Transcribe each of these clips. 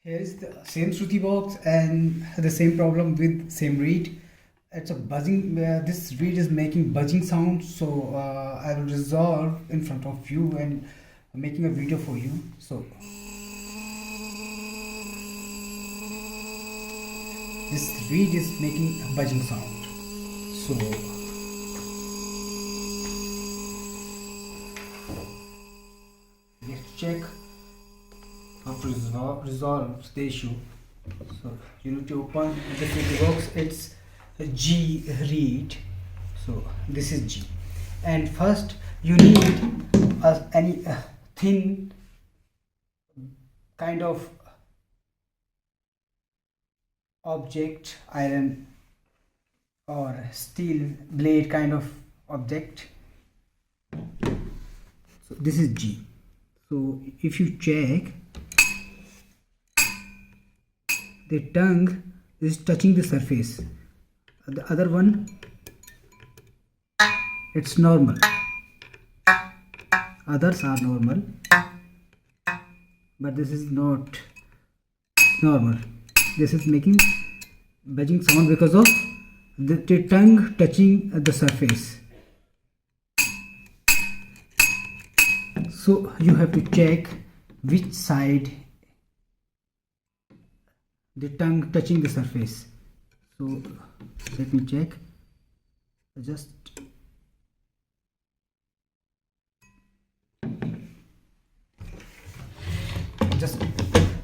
Here is the same Shruti box and the same problem with same reed. It's a buzzing. This reed is making buzzing sound, so I will resolve in front of you and making a video for you. So this reed is making a buzzing sound. So let's check how to resolve the issue. So you need to open the Shruti box. It's a G reed. So this is G, and first you need any thin kind of object, iron or steel blade kind of object. So this is G. So if you check, the tongue is touching the surface. The other one, it's normal. Others are normal, but this is not normal. This is making buzzing sound because of the tongue touching the surface. So you have to check which side the tongue touching the surface. So let me check.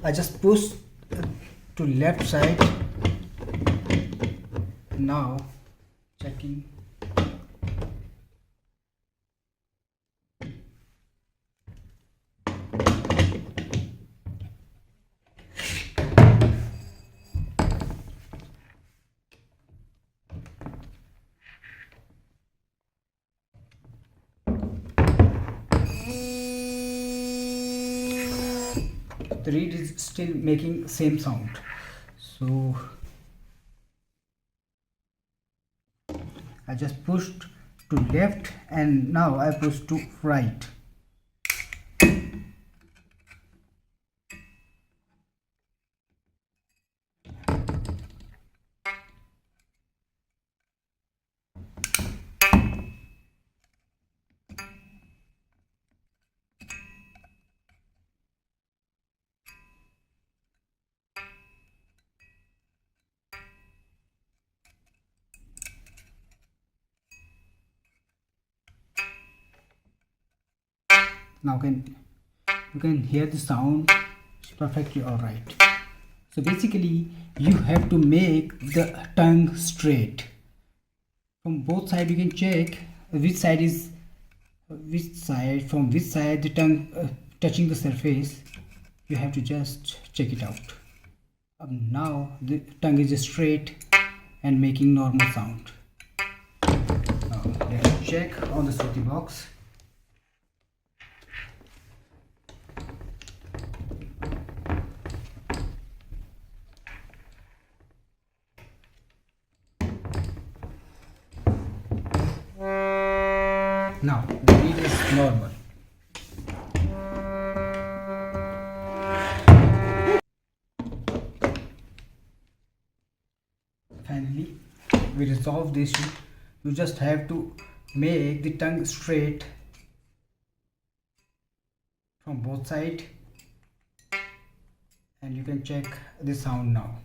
I just push to left side. Now checking. The reed is still making same sound. So I just pushed to left and now I push to right. Now you can hear the sound. It's perfectly alright. So basically you have to make the tongue straight. From both sides you can check from which side the tongue touching the surface. You have to just check it out. Now the tongue is straight and making normal sound. Now let's check on the Shruti box. Now the reed is normal. Finally, we resolve the issue. You just have to make the tongue straight from both sides, and you can check the sound now.